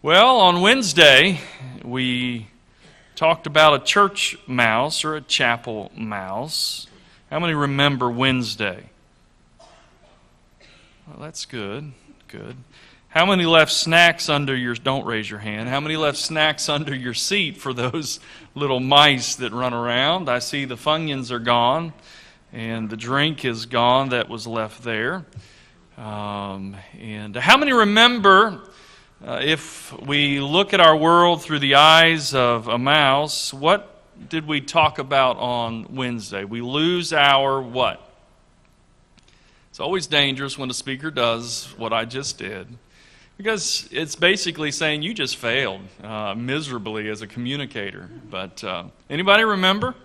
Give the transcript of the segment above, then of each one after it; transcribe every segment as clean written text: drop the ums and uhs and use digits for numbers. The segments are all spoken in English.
Well, on Wednesday, we talked about a church mouse or a chapel mouse. How many remember Wednesday? Well, that's good. Good. How many left snacks under your, don't raise your hand, how many left snacks under your seat for those little mice that run around? I see the Funyuns are gone, and the drink is gone that was left there. And how many remember, if we look at our world through the eyes of a mouse, what did we talk about on Wednesday? We lose our what? It's always dangerous when a speaker does what I just did, because it's basically saying you just failed miserably as a communicator. But anybody remember?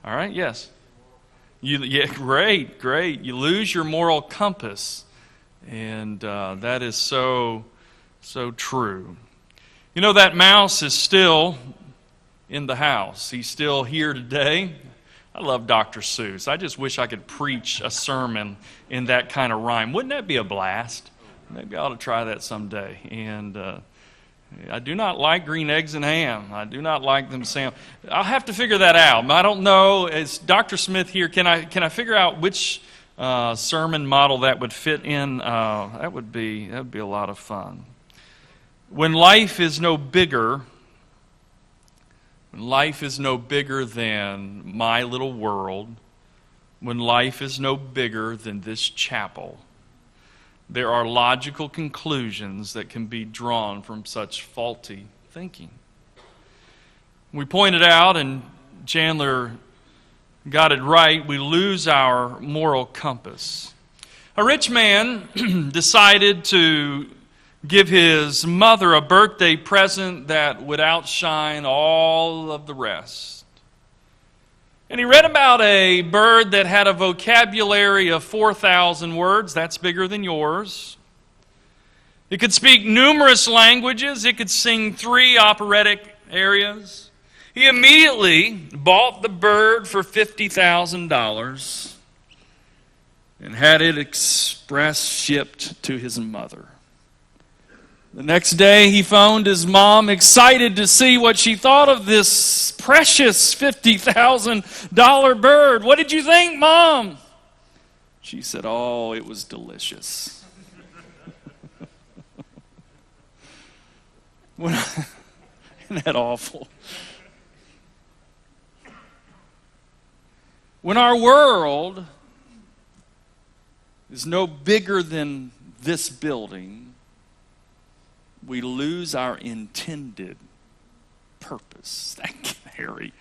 All right, yes. Yeah, great. You lose your moral compass, and that is so true. You know, that mouse is still in the house. He's still here today. I love Dr. Seuss. I just wish I could preach a sermon in that kind of rhyme. Wouldn't that be a blast? Maybe I ought to try that someday. And I do not like green eggs and ham. I do not like them I'll have to figure that out. I don't know. Is Dr. Smith here? Can I figure out which sermon model that would fit in? That would be a lot of fun. When life is no bigger than my little world, when life is no bigger than this chapel, there are logical conclusions that can be drawn from such faulty thinking. We pointed out, and Chandler got it right, we lose our moral compass. A rich man decided to give his mother a birthday present that would outshine all of the rest. And he read about a bird that had a vocabulary of 4,000 words. That's bigger than yours. It could speak numerous languages. It could sing 3 operatic arias. He immediately bought the bird for $50,000 and had it express shipped to his mother. The next day he phoned his mom, excited to see what she thought of this precious $50,000 bird. "What did you think, Mom?" She said, "Oh, it was delicious." Isn't that awful? When our world is no bigger than this building, we lose our intended purpose. That canary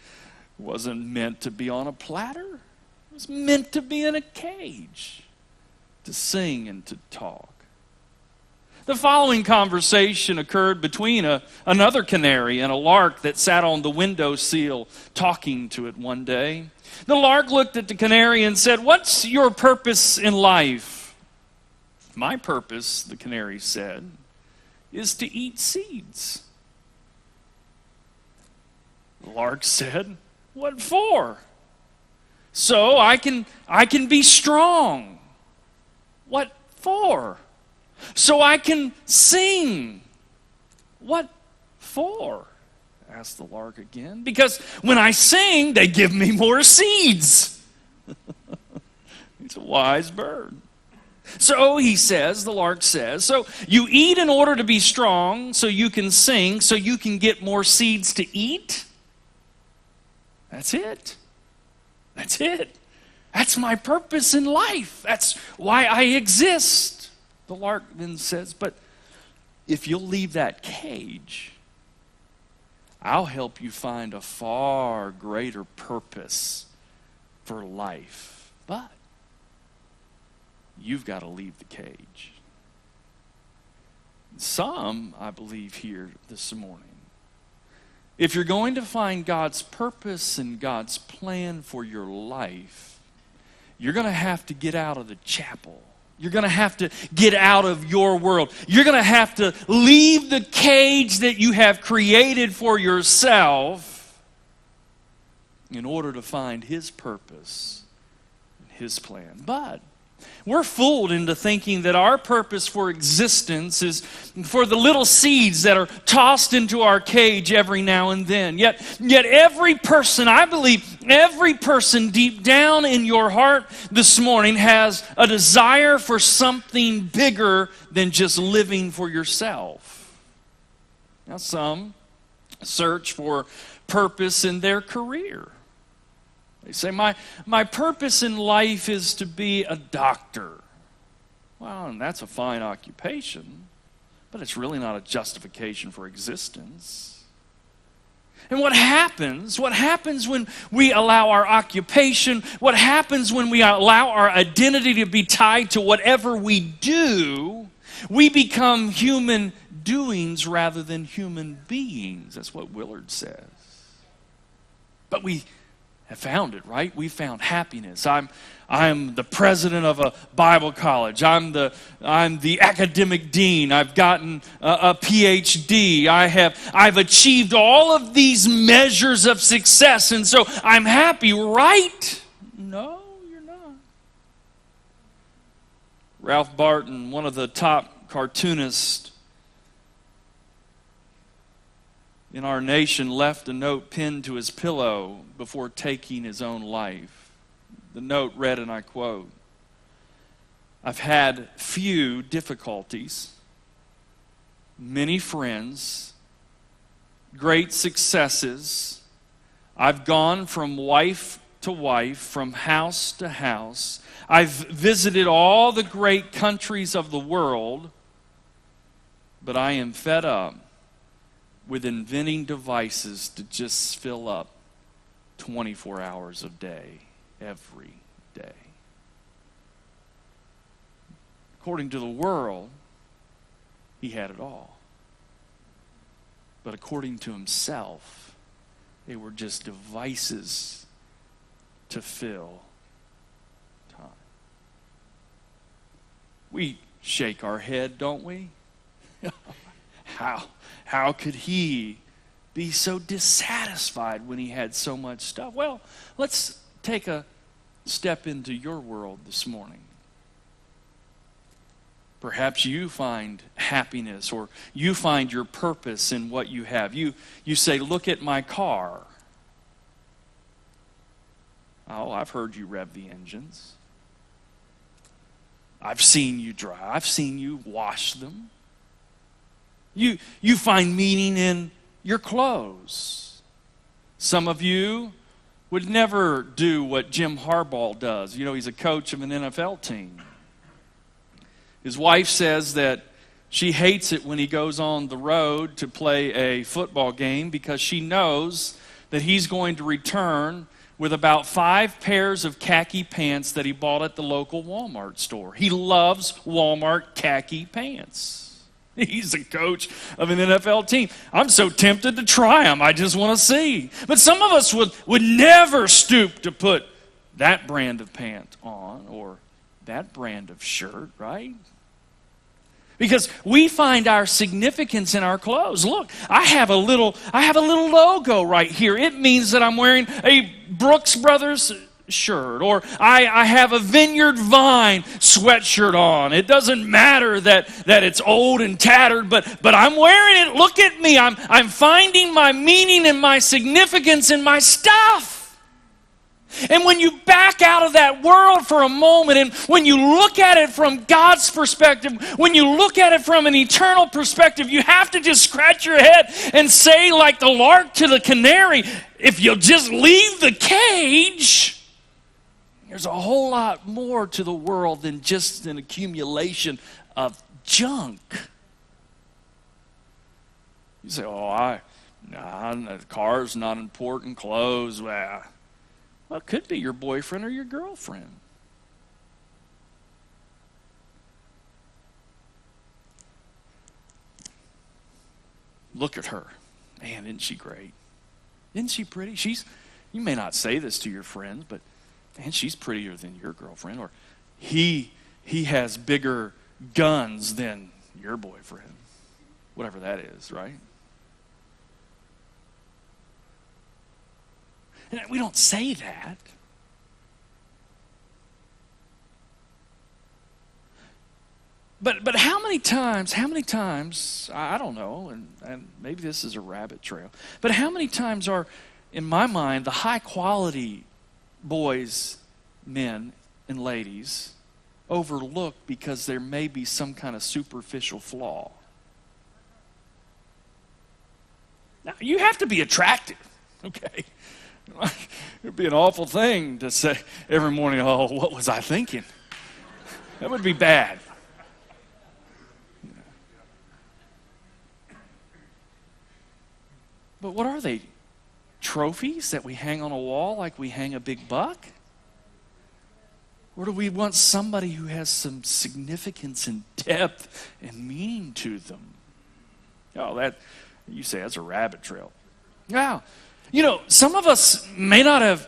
wasn't meant to be on a platter. It was meant to be in a cage, to sing and to talk. The following conversation occurred between another canary and a lark that sat on the windowsill talking to it one day. The lark looked at the canary and said, "What's your purpose in life?" "My purpose," the canary said, "is to eat seeds." The lark said, "What for?" "So I can be strong." "What for?" "So I can sing." "What for?" asked the lark again. "Because when I sing, they give me more seeds." He's a wise bird. "So," the lark says, "so you eat in order to be strong, so you can sing, so you can get more seeds to eat?" That's it. That's my purpose in life. That's why I exist. The lark then says, "But if you'll leave that cage, I'll help you find a far greater purpose for life. But you've got to leave the cage." Some, I believe, here this morning, if you're going to find God's purpose and God's plan for your life, you're going to have to get out of the chapel. You're going to have to get out of your world. You're going to have to leave the cage that you have created for yourself in order to find His purpose and His plan. But We're fooled into thinking that our purpose for existence is for the little seeds that are tossed into our cage every now and then. Yet every person, I believe, every person deep down in your heart this morning has a desire for something bigger than just living for yourself. Now, some search for purpose in their career. They say, my purpose in life is to be a doctor. Well, and that's a fine occupation, but it's really not a justification for existence. And what happens when we allow our occupation, what happens when we allow our identity to be tied to whatever we do, we become human doings rather than human beings. That's what Willard says. But we have found it, right? We found happiness. I'm the president of a Bible college. I'm the academic dean. I've gotten a PhD. I've achieved all of these measures of success, and so I'm happy, right? No, you're not. Ralph Barton, one of the top cartoonists in our nation, left a note pinned to his pillow before taking his own life. The note read, and I quote, "I've had few difficulties, many friends, great successes. I've gone from wife to wife, from house to house. I've visited all the great countries of the world, but I am fed up with inventing devices to just fill up 24 hours a day, every day." According to the world, he had it all. But according to himself, they were just devices to fill time. We shake our head, don't we? How could he be so dissatisfied when he had so much stuff? Well, let's take a step into your world this morning. Perhaps you find happiness or you find your purpose in what you have. You say, "Look at my car." Oh, I've heard you rev the engines. I've seen you drive. I've seen you wash them. You find meaning in your clothes. Some of you would never do what Jim Harbaugh does. You know, he's a coach of an NFL team. His wife says that she hates it when he goes on the road to play a football game because she knows that he's going to return with about 5 pairs of khaki pants that he bought at the local Walmart store. He loves Walmart khaki pants. He's a coach of an NFL team. I'm so tempted to try them. I just want to see. But some of us would never stoop to put that brand of pant on or that brand of shirt, right? Because we find our significance in our clothes. Look, I have a little logo right here. It means that I'm wearing a Brooks Brothers shirt, or I have a Vineyard Vine sweatshirt on. It doesn't matter that it's old and tattered, but I'm wearing it. Look at me. I'm finding my meaning and my significance in my stuff. And when you back out of that world for a moment, and when you look at it from God's perspective, when you look at it from an eternal perspective, you have to just scratch your head and say, like the lark to the canary, if you'll just leave the cage, there's a whole lot more to the world than just an accumulation of junk. You say, the car's not important, clothes, well, it could be your boyfriend or your girlfriend. Look at her. Man, isn't she great? Isn't she pretty? You may not say this to your friends, but man, she's prettier than your girlfriend. Or he has bigger guns than your boyfriend. Whatever that is, right? And we don't say that. But how many times, I don't know, and maybe this is a rabbit trail, but how many times are, in my mind, the high quality boys, men, and ladies overlooked because there may be some kind of superficial flaw? Now, you have to be attractive, okay? It'd be an awful thing to say every morning, oh, what was I thinking? That would be bad. But what are they? Trophies that we hang on a wall like we hang a big buck? Or do we want somebody who has some significance and depth and meaning to them? Oh, that, you say that's a rabbit trail. Now, some of us may not have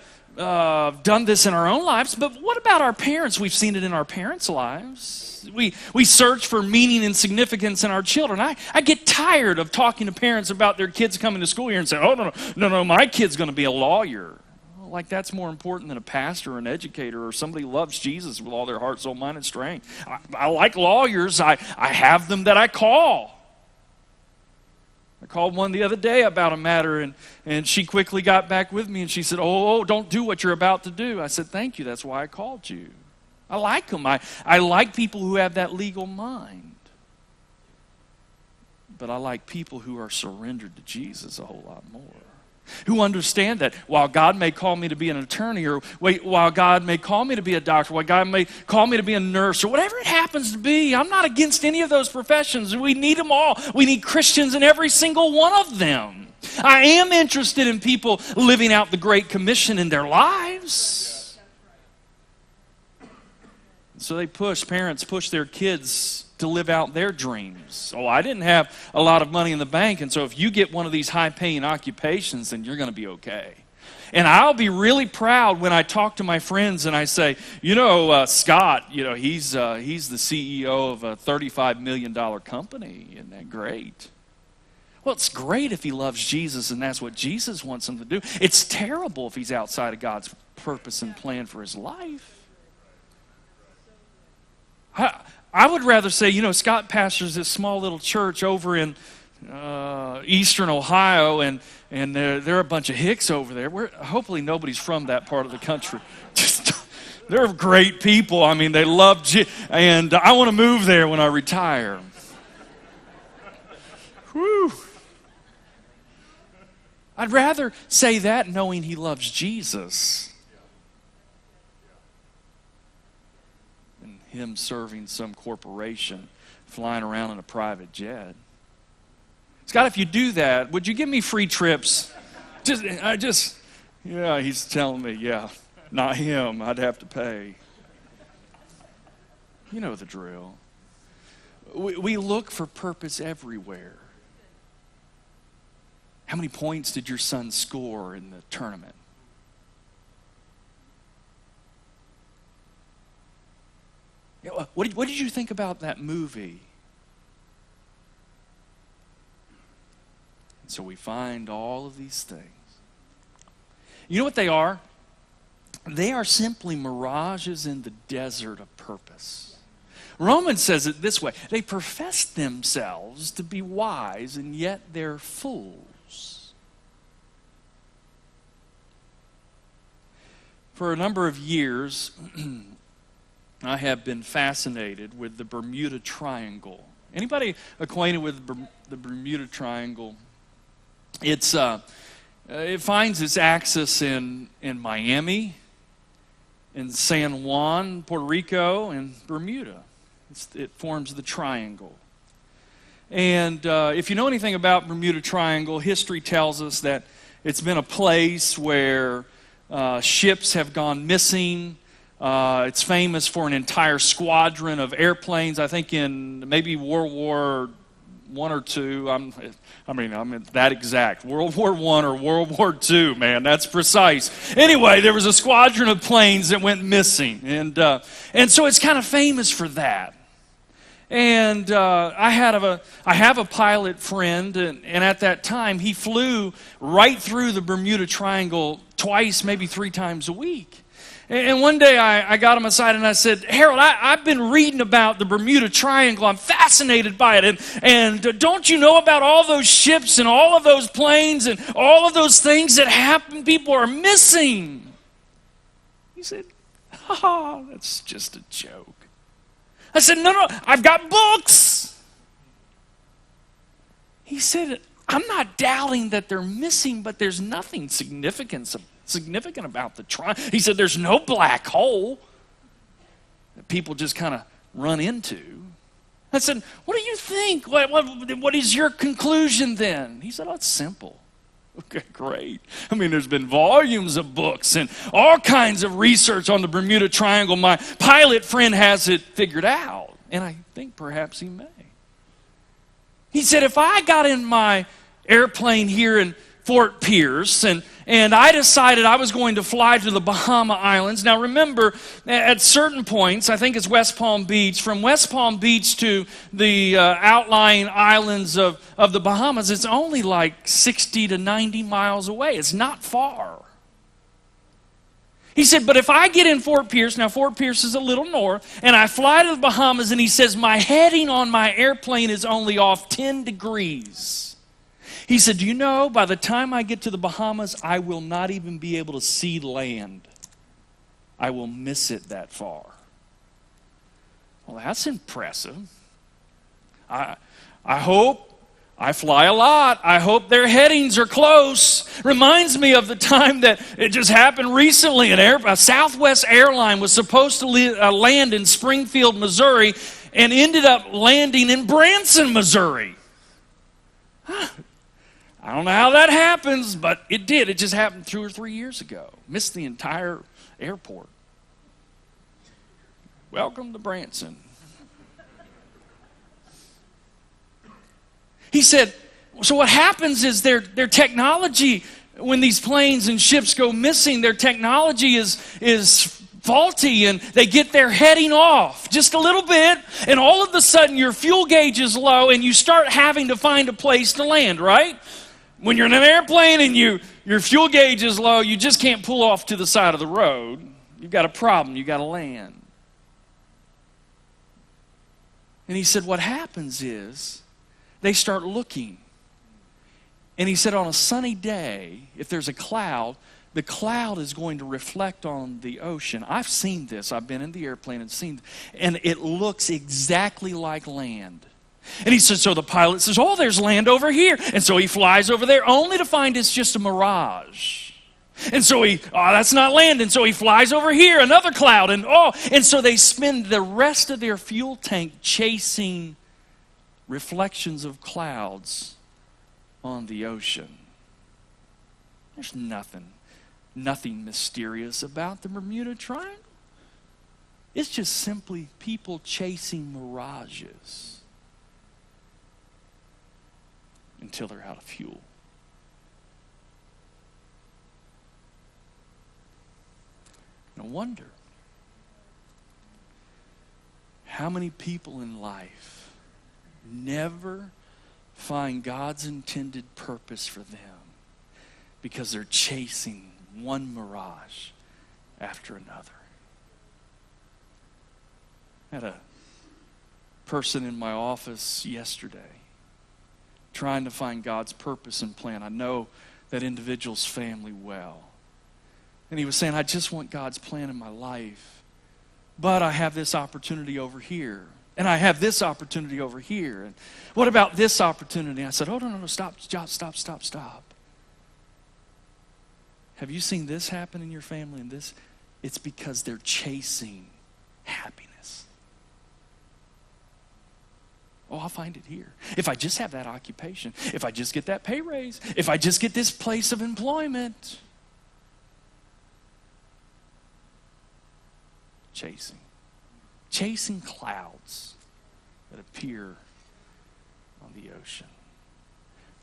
done this in our own lives, but what about our parents? We've seen it in our parents' lives. We search for meaning and significance in our children. I get tired of talking to parents about their kids coming to school here and saying, oh, no, my kid's going to be a lawyer. Like that's more important than a pastor or an educator or somebody who loves Jesus with all their heart, soul, mind, and strength. I like lawyers. I have them that I call. I called one the other day about a matter, and she quickly got back with me, and she said, oh, don't do what you're about to do. I said, thank you. That's why I called you. I like them. I like people who have that legal mind. But I like people who are surrendered to Jesus a whole lot more. Who understand that while God may call me to be an attorney, or while God may call me to be a doctor, while God may call me to be a nurse, or whatever it happens to be, I'm not against any of those professions. We need them all. We need Christians in every single one of them. I am interested in people living out the Great Commission in their lives. So parents push their kids to live out their dreams. Oh, I didn't have a lot of money in the bank, and so if you get one of these high-paying occupations, then you're going to be okay. And I'll be really proud when I talk to my friends and I say, Scott, he's the CEO of a $35 million company. Isn't that great? Well, it's great if he loves Jesus and that's what Jesus wants him to do. It's terrible if he's outside of God's purpose and plan for his life. I would rather say, Scott pastors this small little church over in eastern Ohio, and there are a bunch of hicks over there. Hopefully nobody's from that part of the country. They're great people. I mean, they love and I want to move there when I retire. Whew. I'd rather say that knowing he loves Jesus than him serving some corporation, flying around in a private jet. Scott, if you do that, would you give me free trips? Yeah, he's telling me, yeah, not him. I'd have to pay. You know the drill. We look for purpose everywhere. How many points did your son score in the tournament? What did you think about that movie? And so we find all of these things. You know what they are? They are simply mirages in the desert of purpose. Romans says it this way: they profess themselves to be wise, and yet they're fools. For a number of years, I have been fascinated with the Bermuda Triangle. Anybody acquainted with the Bermuda Triangle? It finds its axis in Miami, in San Juan, Puerto Rico, and Bermuda. It forms the triangle. And if you know anything about Bermuda Triangle, history tells us that it's been a place where ships have gone missing. It's famous for an entire squadron of airplanes. I think in maybe World War I or II. I'm that exact. World War I or World War II, man. That's precise. Anyway, there was a squadron of planes that went missing, and so it's kind of famous for that. And I have a pilot friend, and at that time he flew right through the Bermuda Triangle twice, maybe 3 times a week. And one day I got him aside and I said, Harold, I've been reading about the Bermuda Triangle. I'm fascinated by it. And don't you know about all those ships and all of those planes and all of those things that happen? People are missing. He said, oh, that's just a joke. I said, no, I've got books. He said, I'm not doubting that they're missing, but there's nothing significant about the triangle. He said, there's no black hole that people just kind of run into. I said, what do you think? What is your conclusion then? He said, oh, it's simple. Okay, great. I mean, there's been volumes of books and all kinds of research on the Bermuda Triangle. My pilot friend has it figured out, and I think perhaps he may. He said, if I got in my airplane here in Fort Pierce and I decided I was going to fly to the Bahama Islands. Now remember, at certain points, I think it's West Palm Beach, from West Palm Beach to the outlying islands of the Bahamas, it's only like 60 to 90 miles away. It's not far. He said, but if I get in Fort Pierce, now Fort Pierce is a little north, and I fly to the Bahamas, and he says, my heading on my airplane is only off 10 degrees. He said, do you know, by the time I get to the Bahamas, I will not even be able to see land. I will miss it that far. Well, that's impressive. I hope I fly a lot. I hope their headings are close. Reminds me of the time that it just happened recently. A Southwest airline was supposed to land in Springfield, Missouri, and ended up landing in Branson, Missouri. I don't know how that happens, but it did. It just happened 2 or 3 years ago. Missed the entire airport. Welcome to Branson. He said, so what happens is their technology, when these planes and ships go missing, their technology is faulty and they get their heading off just a little bit, and all of a sudden your fuel gauge is low and you start having to find a place to land, right? When you're in an airplane and your fuel gauge is low, you just can't pull off to the side of the road. You've got a problem. You've got to land. And he said what happens is they start looking. And he said on a sunny day, if there's a cloud, the cloud is going to reflect on the ocean. I've seen this. I've been in the airplane and seen it. And it looks exactly like land. And he says, so the pilot says, oh, there's land over here. And so he flies over there only to find it's just a mirage. And so that's not land. And so he flies over here, another cloud. And so they spend the rest of their fuel tank chasing reflections of clouds on the ocean. There's nothing mysterious about the Bermuda Triangle. It's just simply people chasing mirages until they're out of fuel. No wonder how many people in life never find God's intended purpose for them because they're chasing one mirage after another. I had a person in my office yesterday trying to find God's purpose and plan. I know that individual's family well. And he was saying, I just want God's plan in my life. But I have this opportunity over here. And I have this opportunity over here. And what about this opportunity? I said, oh, no, stop. Have you seen this happen in your family and this? It's because they're chasing happiness. Oh, I'll find it here. If I just have that occupation, if I just get that pay raise, if I just get this place of employment. Chasing clouds that appear on the ocean.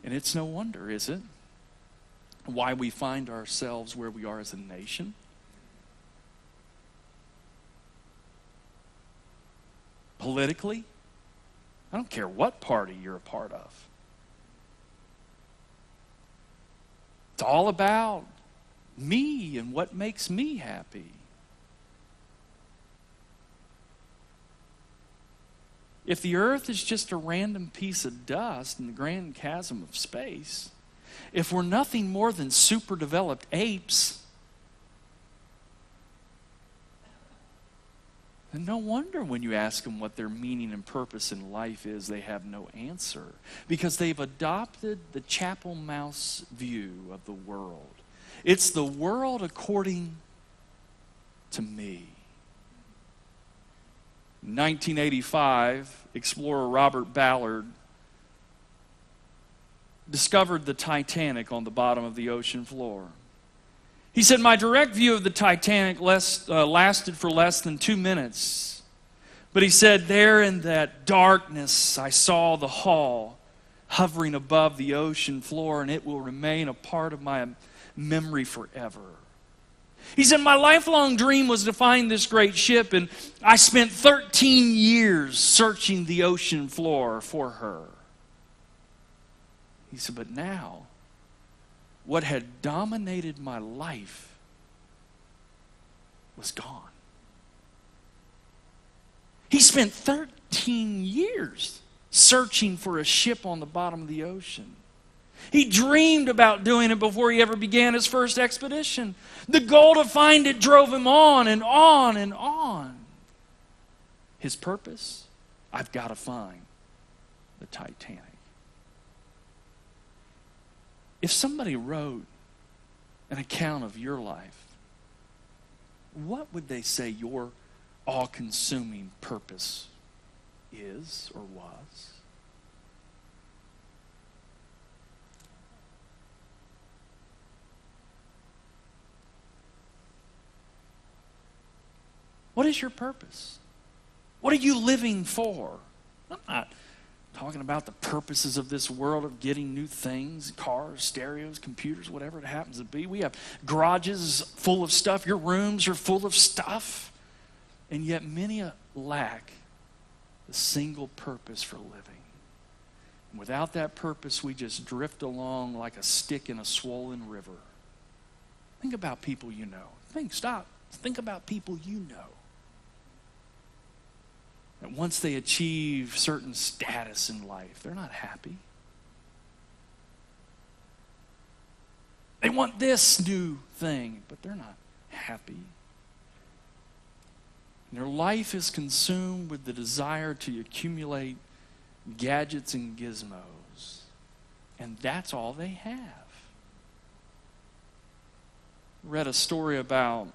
And it's no wonder, is it, why we find ourselves where we are as a nation? Politically, I don't care what party you're a part of. It's all about me and what makes me happy. if the earth is just a random piece of dust in the grand chasm of space, if we're nothing more than super developed apes, then no wonder when you ask them what their meaning and purpose in life is, they have no answer. Because they've adopted the chapel mouse view of the world. It's the world according to me. In 1985, explorer Robert Ballard discovered the Titanic on the bottom of the ocean floor. He said, my direct view of the Titanic lasted for less than 2 minutes. But he said, there in that darkness, I saw the hull hovering above the ocean floor, and it will remain a part of my memory forever. He said, my lifelong dream was to find this great ship, and I spent 13 years searching the ocean floor for her. He said, but now, what had dominated my life was gone. He spent 13 years searching for a ship on the bottom of the ocean. He dreamed about doing it before he ever began his first expedition. The goal to find it drove him on and on and on. His purpose? I've got to find the Titanic. If somebody wrote an account of your life, what would they say your all-consuming purpose is or was? What is your purpose? What are you living for? I'm not talking about the purposes of this world of getting new things, cars, stereos, computers, whatever it happens to be. We have garages full of stuff. Your rooms are full of stuff. And yet many lack the single purpose for living. And without that purpose, we just drift along like a stick in a swollen river. Think about people you know. Stop. Think about people you know. And once they achieve certain status in life, they're not happy. They want this new thing, but they're not happy. And their life is consumed with the desire to accumulate gadgets and gizmos. And that's all they have. Read a story about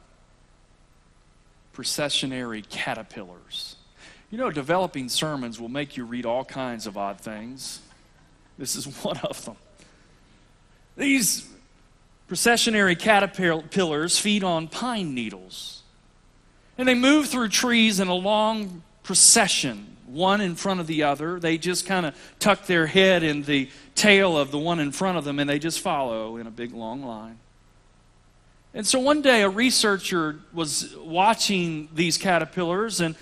processionary caterpillars. You know, developing sermons will make you read all kinds of odd things. This is one of them. These processionary caterpillars feed on pine needles. And they move through trees in a long procession, one in front of the other. They just kind of tuck their head in the tail of the one in front of them, and they just follow in a big long line. And so one day a researcher was watching these caterpillars, and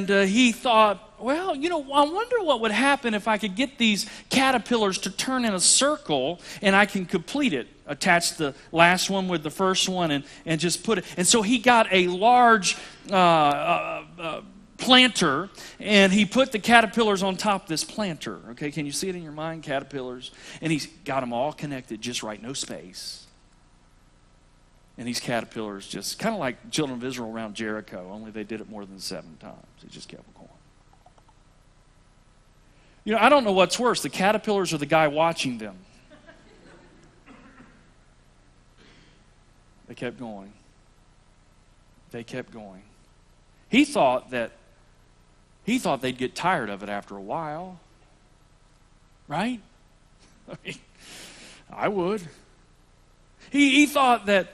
he thought, well, you know, I wonder what would happen if I could get these caterpillars to turn in a circle and I can complete it. Attach the last one with the first one and just put it. And so he got a large planter, and he put the caterpillars on top of this planter. Okay, can you see it in your mind? Caterpillars. And he's got them all connected just right, no space. And these caterpillars just, kind of like children of Israel around Jericho, only they did it more than 7 times. They just kept going. You know, I don't know what's worse, the caterpillars or the guy watching them. They kept going. They kept going. He thought they'd get tired of it after a while. Right? I mean, I would. He thought that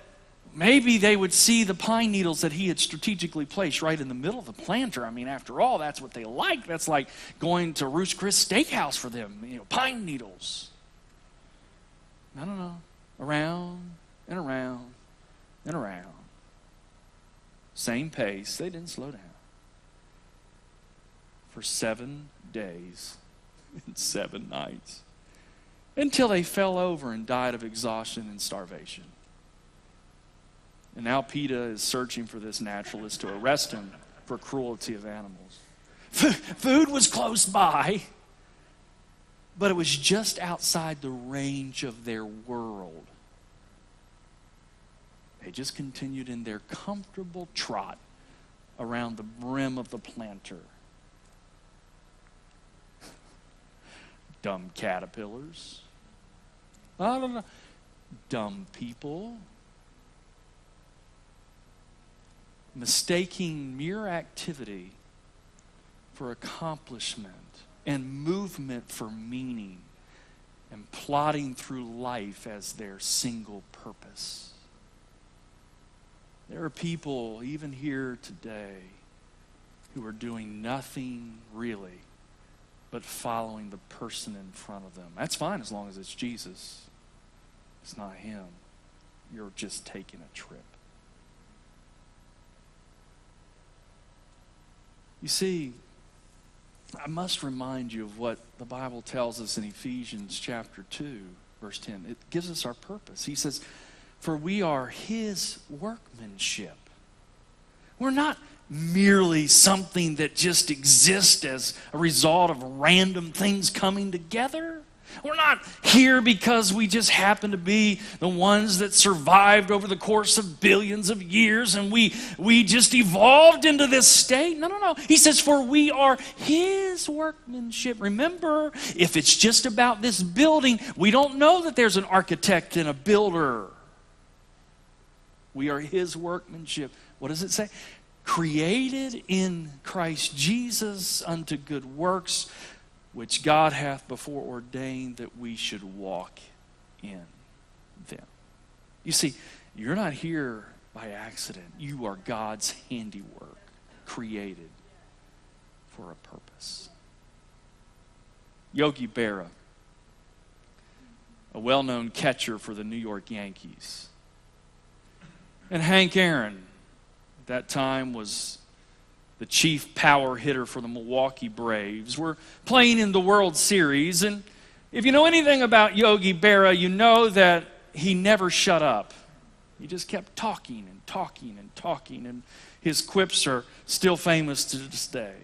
maybe they would see the pine needles that he had strategically placed right in the middle of the planter. I mean, after all, that's what they like. That's like going to Ruth's Chris Steakhouse for them, you know, pine needles. No. Around and around and around. Same pace. They didn't slow down. For 7 days and 7 nights. Until they fell over and died of exhaustion and starvation. And now PETA is searching for this naturalist to arrest him for cruelty of animals. Food was close by, but it was just outside the range of their world. They just continued in their comfortable trot around the brim of the planter. Dumb caterpillars. I don't know. Dumb people. Mistaking mere activity for accomplishment and movement for meaning, and plodding through life as their single purpose. There are people, even here today, who are doing nothing really but following the person in front of them. That's fine as long as it's Jesus. It's not him. You're just taking a trip. You see, I must remind you of what the Bible tells us in Ephesians chapter 2, verse 10. It gives us our purpose. He says, for we are his workmanship. We're not merely something that just exists as a result of random things coming together. We're not here because we just happen to be the ones that survived over the course of billions of years and we just evolved into this state. No. He says, for we are his workmanship. Remember, if it's just about this building, we don't know that there's an architect and a builder. We are his workmanship. What does it say? Created in Christ Jesus unto good works, which God hath before ordained that we should walk in them. You see, you're not here by accident. You are God's handiwork, created for a purpose. Yogi Berra, a well-known catcher for the New York Yankees, and Hank Aaron, at that time was the chief power hitter for the Milwaukee Braves, were playing in the World Series. And if you know anything about Yogi Berra, you know that he never shut up. He just kept talking and talking and talking, and his quips are still famous to this day.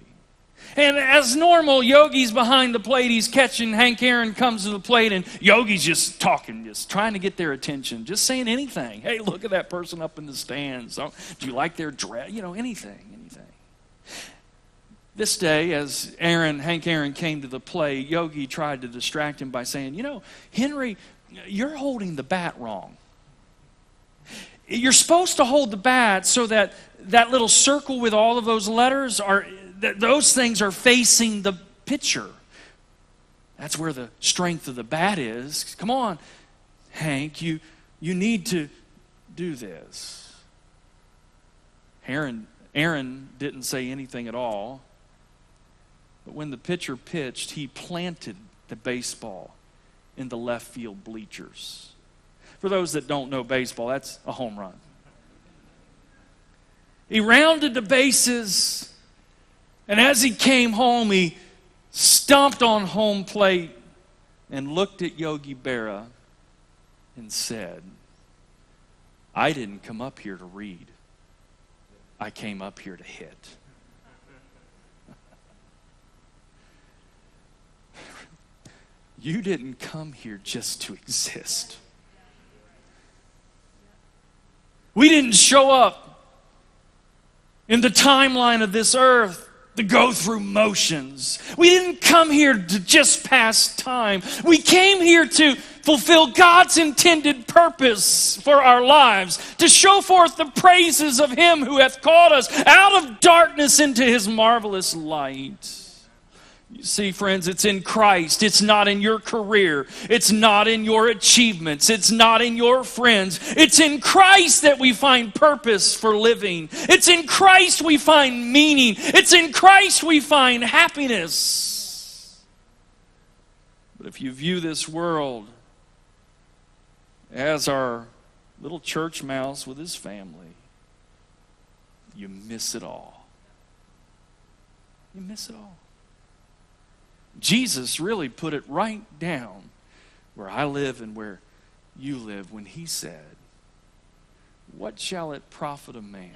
And as normal, Yogi's behind the plate, he's catching. Hank Aaron comes to the plate, and Yogi's just talking, just trying to get their attention, just saying anything. Hey, look at that person up in the stands. Do you like their dress? Anything. This day, as Hank Aaron came to the plate, Yogi tried to distract him by saying, Henry, you're holding the bat wrong. You're supposed to hold the bat so that little circle with all of those letters those things are facing the pitcher. That's where the strength of the bat is. Come on, Hank, you need to do this. Aaron didn't say anything at all. But when the pitcher pitched, he planted the baseball in the left field bleachers. For those that don't know baseball, that's a home run. He rounded the bases, and as he came home, he stomped on home plate and looked at Yogi Berra and said, I didn't come up here to read. I came up here to hit. You didn't come here just to exist. We didn't show up in the timeline of this earth to go through motions. We didn't come here to just pass time. We came here to fulfill God's intended purpose for our lives, to show forth the praises of him who hath called us out of darkness into his marvelous light. You see, friends, it's in Christ. It's not in your career. It's not in your achievements. It's not in your friends. It's in Christ that we find purpose for living. It's in Christ we find meaning. It's in Christ we find happiness. But if you view this world as our little church mouse with his family, you miss it all. You miss it all. Jesus really put it right down where I live and where you live when he said, what shall it profit a man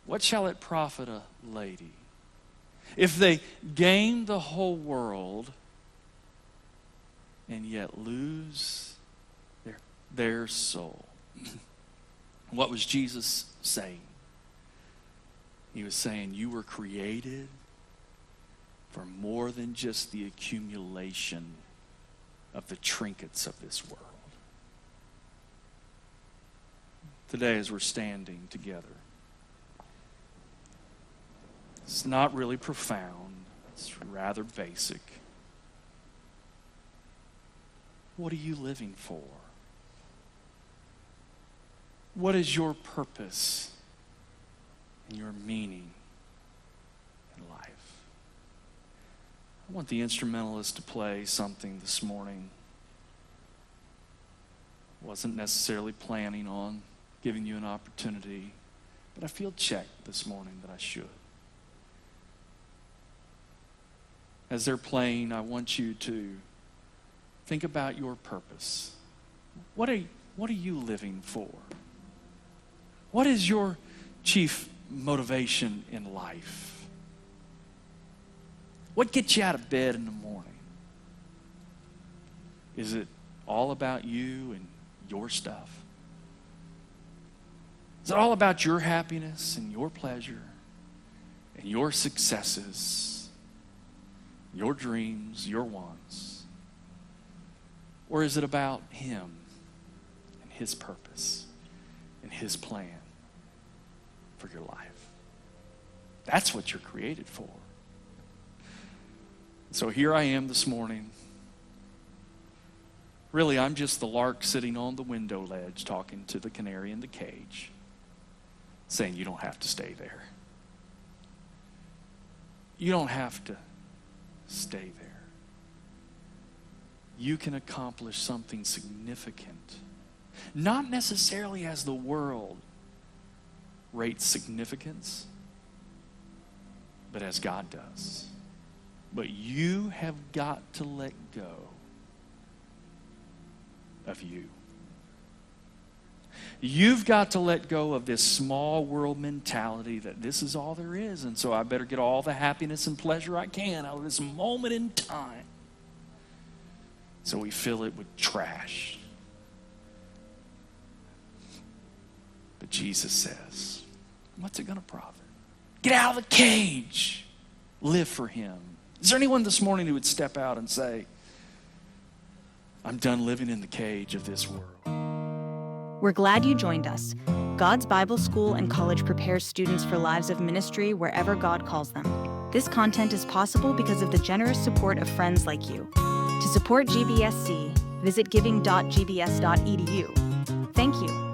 What shall it profit a lady if they gain the whole world and yet lose their soul? What was Jesus saying? He was saying you were created for more than just the accumulation of the trinkets of this world. Today, as we're standing together, it's not really profound, it's rather basic. What are you living for? What is your purpose and your meaning in life? I want the instrumentalist to play something this morning. Wasn't necessarily planning on giving you an opportunity, but I feel checked this morning that I should. As they're playing, I want you to think about your purpose. What are you living for? What is your chief motivation in life? What gets you out of bed in the morning? Is it all about you and your stuff? Is it all about your happiness and your pleasure and your successes, your dreams, your wants? Or is it about Him and His purpose and His plan for your life? That's what you're created for. So here I am this morning. Really, I'm just the lark sitting on the window ledge talking to the canary in the cage, saying you don't have to stay there. You don't have to stay there. You can accomplish something significant, not necessarily as the world rates significance, but as God does. But you have got to let go of you. You've got to let go of this small world mentality that this is all there is, and so I better get all the happiness and pleasure I can out of this moment in time. So we fill it with trash. But Jesus says, what's it going to profit? Get out of the cage. Live for Him. Is there anyone this morning who would step out and say, I'm done living in the cage of this world? We're glad you joined us. God's Bible School and College prepares students for lives of ministry wherever God calls them. This content is possible because of the generous support of friends like you. To support GBSC, visit giving.gbs.edu. Thank you.